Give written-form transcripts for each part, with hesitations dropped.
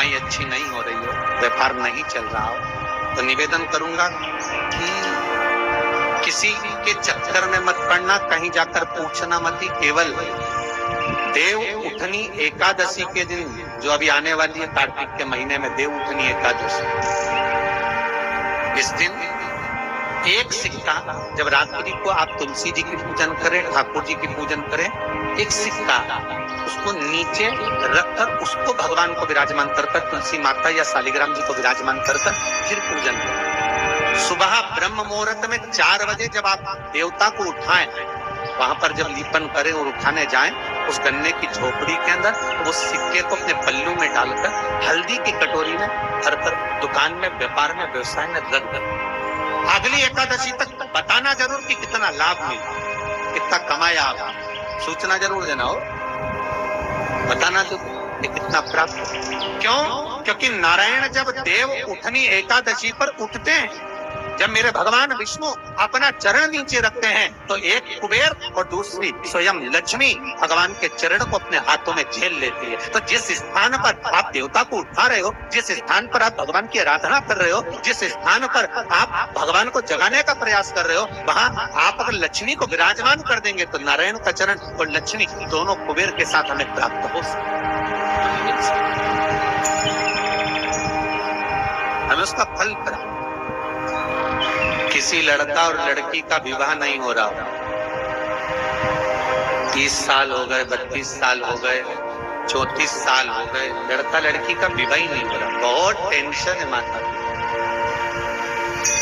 कमाई अच्छी नहीं हो रही हो, व्यापार नहीं चल रहा हो, तो निवेदन करूंगा कि किसी के चक्कर में मत पड़ना, कहीं जाकर पूछना मत ही। केवल देव उठनी एकादशी के दिन, जो अभी आने वाली है कार्तिक के महीने में देव उठनी एकादशी, इस दिन एक सिक्का, जब रात्रि को आप तुलसी जी की पूजन करें, ठाकुर जी की पूजन करें, एक सिक्का उसको नीचे रखकर उसको भगवान को विराजमान कर तुलसी माता या शालिग्राम जी को विराजमान कर फिर पूजन करें। सुबह ब्रह्म मुहूर्त में 4 बजे जब आप देवता को उठाएं, वहां पर जब लीपन करें और उठाने जाएं, उस गन्ने की झोपड़ी के अंदर वो सिक्के को अपने पल्लू में डालकर हल्दी की कटोरी में भरकर दुकान में, व्यापार में, व्यवसाय में रख दो। अगली एकादशी तक बताना जरूर कि कितना लाभ मिला, कितना कमाया आप, सूचना जरूर देना हो, बताना जरूर कि कितना प्राप्त। क्यों? क्योंकि नारायण जब देव उठनी एकादशी पर उठते हैं, जब मेरे भगवान विष्णु अपना चरण नीचे रखते हैं, तो एक कुबेर और दूसरी स्वयं लक्ष्मी भगवान के चरण को अपने हाथों में झेल लेती है। तो जिस स्थान पर आप देवता को उठा रहे हो, जिस स्थान पर आप भगवान की आराधना कर रहे हो, जिस स्थान पर आप भगवान को जगाने का प्रयास कर रहे हो, वहाँ आप अगर लक्ष्मी को विराजमान कर देंगे तो नारायण का चरण और लक्ष्मी दोनों कुबेर के साथ हमें प्राप्त हो सकते, हमें उसका फल प्राप्त। किसी लड़का और लड़की का विवाह नहीं हो रहा, 30 साल हो गए, 32 साल हो गए, 34 साल हो गए, लड़का लड़की का विवाह ही नहीं हो रहा। बहुत टेंशन है माता।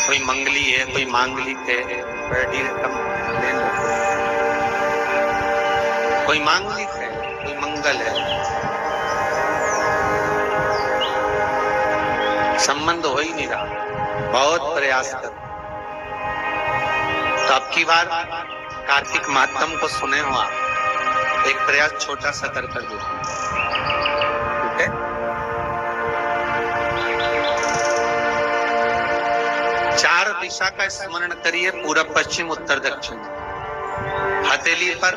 कोई मंगली है, कोई मांगलिक है, बड़ी रकम लेन, कोई मांगलिक है, कोई मंगल है, संबंध हो ही नहीं रहा। बहुत प्रयास कर, तो अब की बार कार्तिक मातम को सुने हो आप, एक प्रयास छोटा सा कर दो, ठीक है? 4 दिशा का स्मरण करिए, पूरब, पश्चिम, उत्तर, दक्षिण। हथेली पर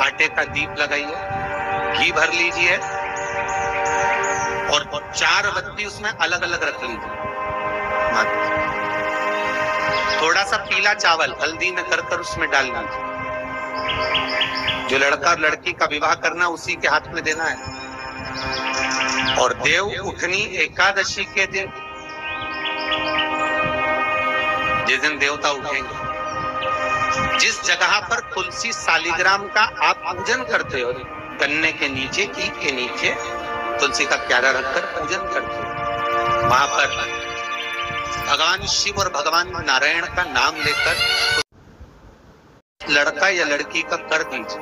आटे का दीप लगाइए, घी भर लीजिए और 4 बत्ती उसमें अलग अलग रख लीजिए। थोड़ा सा पीला चावल हल्दी में कर उसमें डालना। जो लड़का और लड़की का विवाह करना उसी के हाथ में देना है। और देव उठनी एकादशी के दिन, जिस दिन देवता उठेंगे, जिस जगह पर तुलसी शालिग्राम का आप पूजन करते हो, गन्ने के नीचे, ईख के नीचे तुलसी का क्यारा रखकर पूजन करते हो, वहां पर भगवान शिव और भगवान नारायण का नाम लेकर लड़का या लड़की का कर दीजिए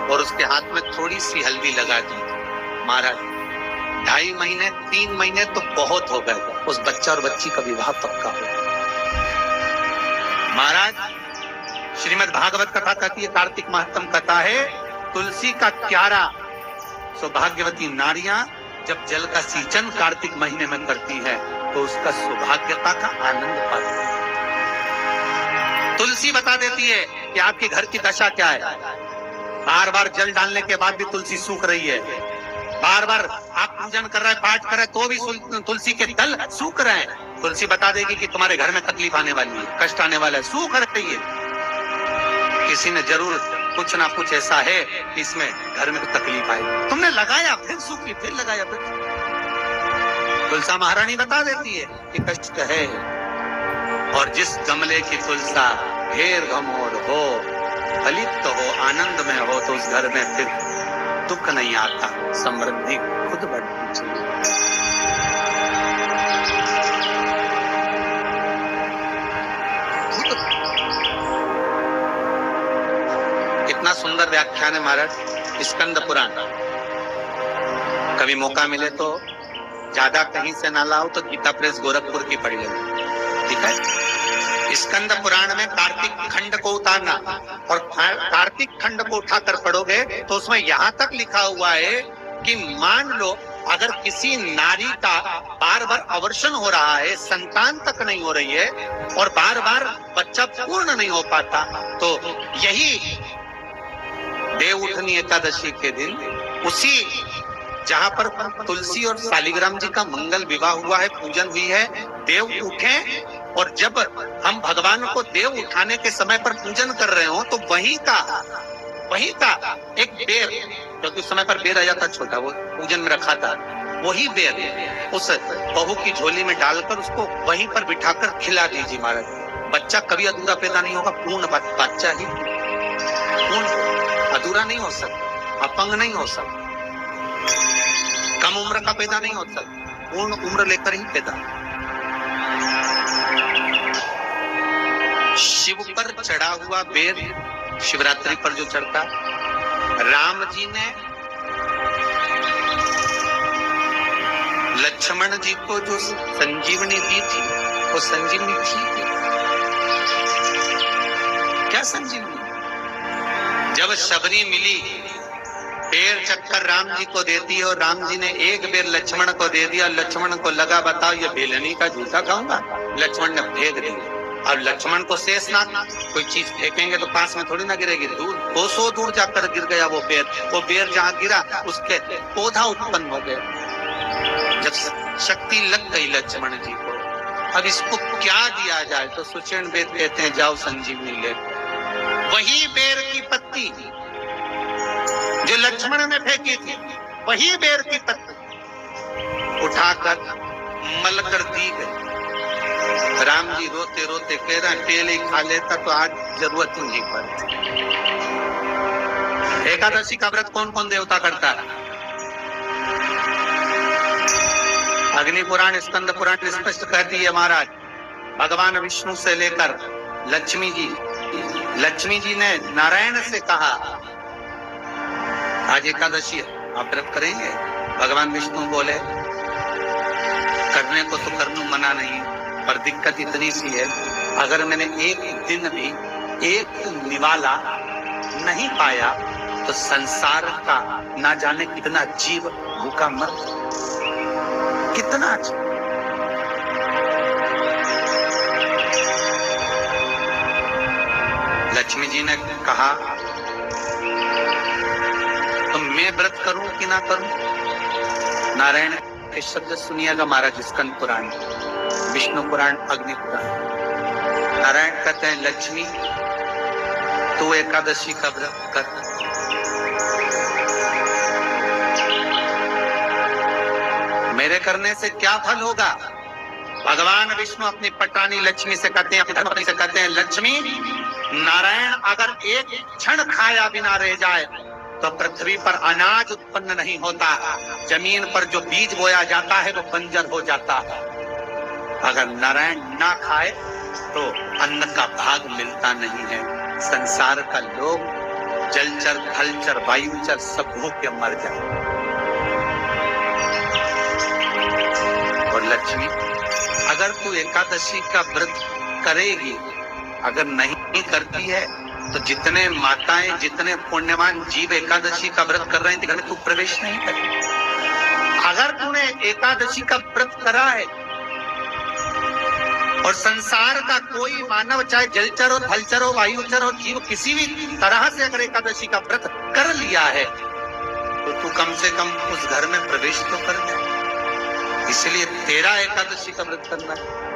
और उसके हाथ में थोड़ी सी हल्दी लगा दीजिए। महाराज 2.5 महीने 3 महीने तो बहुत हो गए, उस बच्चा और बच्ची का विवाह पक्का हो। महाराज श्रीमद् भागवत कथा कहती है, कार्तिक महात्म कथा है, तुलसी का क्यारा सौभाग्यवती नारियां जब जल का सिंचन कार्तिक महीने में करती है तो उसका सौभाग्यता का आनंद पाती है। तुलसी बता देती है कि आपके घर की दशा क्या है। बार बार जल डालने के बाद भी तुलसी सूख रही है, बार बार आप पूजन कर रहे हैं, पाठ कर रहे हैं, तो भी तुलसी के दल सूख रहे हैं। तुलसी बता देगी कि तुम्हारे घर में तकलीफ आने वाली है, कष्ट आने वाला है, सूख रही है। किसी ने जरूर कुछ ना कुछ ऐसा है कि इसमें घर में तकलीफ आई, तुमने लगाया फिर सूखी, फिर लगाया फिर। तुलसा महारानी बता देती है कि कष्ट है, और जिस गमले की तुलसा ढेर घमोर हो, फलित हो, आनंद में हो, तो उस घर में फिर दुख नहीं आता, समृद्धि खुद बढ़ती चली। कितना सुंदर व्याख्यान है महाराज स्कंद पुराण। कभी मौका मिले तो ज्यादा कहीं से ना लाओ तो गीता प्रेस गोरखपुर की पढ़ लेना, ठीक है? स्कंद पुराण में कार्तिक खंड को उतारना, और कार्तिक खंड को उठाकर पढ़ोगे तो उसमें यहाँ तक लिखा हुआ है कि मान लो अगर किसी नारी का बार बार अवर्षण हो रहा है, संतान तक नहीं हो रही है और बार बार बच्चा पूर्ण नहीं हो पाता, तो यही देव उठनी एकादशी के दिन उसी जहाँ पर तुलसी और शालिग्राम जी का मंगल विवाह हुआ है, पूजन हुई है, देव उठे, और जब हम भगवान को देव उठाने के समय पर पूजन कर रहे हो तो वहीं का एक बेर, क्योंकि उस समय पर बेर आया था छोटा, वो पूजन में रखा था, वही बेर उस बहू की झोली में डालकर उसको वहीं पर बिठाकर खिला दीजिए महाराज। बच्चा कभी अधूरा पैदा नहीं होगा, पूर्ण बच्चा ही पूर्ण, अधूरा नहीं हो सकता, अपंग नहीं हो सकता, कम उम्र का पैदा नहीं हो सकता, पूर्ण उम्र लेकर ही पैदा। शिव पर चढ़ा हुआ बेर शिवरात्रि पर जो चढ़ता, राम जी ने लक्ष्मण जी को जो संजीवनी दी थी, वो संजीवनी थी क्या? संजीवनी जब शबरी मिली, बेर चक्कर राम जी को दे दी और राम जी ने एक बेर लक्ष्मण को दे दिया। लक्ष्मण को लगा बताओ ये बेलनी का जूता खाऊंगा, लक्ष्मण ने फेंक दिया। अब लक्ष्मण को शेषनाग, कोई चीज फेंकेंगे तो पास में थोड़ी ना गिरेगी, दूर 200 दूर जाकर गिर गया वो बेर जहां गिरा उसके पौधा उत्पन्न हो गया। जब शक्ति लग गई लक्ष्मण जी को, अब इसको क्या दिया जाए, तो सुषेण वेद कहते हैं जाओ संजीवनी ले। वही बेर की पत्ती जो लक्ष्मण ने फेंकी थी, वही बेर की पत्ती उठाकर मलकर दी गई। राम जी रोते रोते कह रहे हैं तेल ही खा लेता तो आज जरूरत ही नहीं पड़ती। एकादशी का व्रत कौन कौन देवता करता है? अग्नि पुराण, स्कंद पुराण स्पष्ट कहती है महाराज, भगवान विष्णु से लेकर लक्ष्मी जी ने नारायण से कहा आज एकादशी है, आप व्रत करेंगे? भगवान विष्णु बोले करने को तो करने मना नहीं, पर दिक्कत इतनी सी है, अगर मैंने एक दिन भी एक निवाला नहीं पाया तो संसार का ना जाने कितना जीव भूखा मर, कितना जीव। लक्ष्मी जी ने कहा तो मैं व्रत करूं कि ना करूं? नारायण के शब्द सुनिएगा महाराज, स्कंद पुराण, विष्णु पुराण, अग्नि पुराण। नारायण कहते हैं लक्ष्मी तू एकादशी का व्रत कर, मेरे करने से क्या फल होगा? भगवान विष्णु अपनी पटानी लक्ष्मी से कहते हैं, अपनी धर्मपत्नी से कहते हैं लक्ष्मी, नारायण अगर एक क्षण खाया बिना रह जाए तो पृथ्वी पर अनाज उत्पन्न नहीं होता, जमीन पर जो बीज बोया जाता है वो बंजर हो जाता है। अगर नारायण ना खाए तो अन्न का भाग मिलता नहीं है। संसार का लोग जलचर, थलचर, वायुचर सब भूख के मर जाए। और लक्ष्मी अगर तू एकादशी का व्रत करेगी, अगर नहीं करती है तो जितने माताएं, जितने पुण्यवान जीव एकादशी का व्रत कर रहे हैं घर में तू प्रवेश नहीं करे। अगर तूने एकादशी का व्रत करा है और संसार का कोई मानव, चाहे जलचर हो, थलचर हो, वायुचर हो, जीव किसी भी तरह से अगर एकादशी का व्रत कर लिया है तो तू कम से कम उस घर में प्रवेश तो कर दे। इसलिए तेरा एकादशी का व्रत करना है।